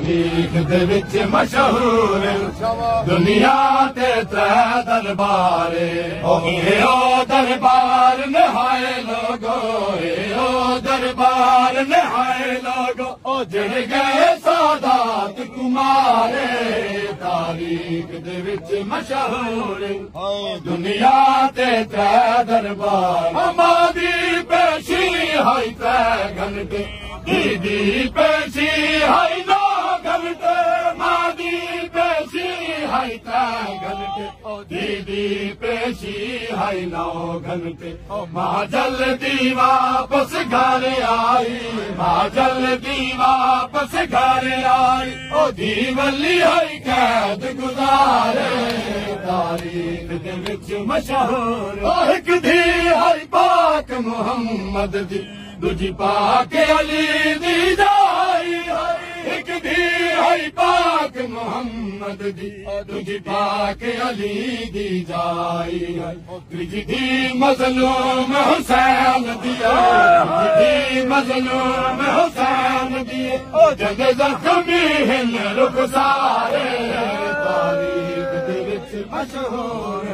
तारीख दे विच मशहूर दुनिया ते त्रै दरबार ओ दरबार नहाए लोगो ओ दरबार नहाए लोगो ओ जड़ गए सादात कुमारे तारीख दे विच मशहूर दुनिया ते त्रै दरबार मादी पेशी हाई त्रै घंटे दीदी पेशी हाई 9 घंटे मादी पेशी हाई त्रै घंटे दीदी पेशी हाई 9 घंटे मां जल्दी वापस घर आई मां जल्दी वापस घर आई ओ दीवली हाई कैद गुजारे तारीख दे विच मशहूर एक धी हाई पाक मुहम्मद दी दूजी पाक अली दी जाई एक धी हाई पाक मुहम्मद दी दूजी पाक अली दी जाई तीजी धी मजलूम हुसैन दी तीजी मजलूम हुसैन दी ओ जग जख्मी हिल रुखसारे तारीख दे विच मशहूर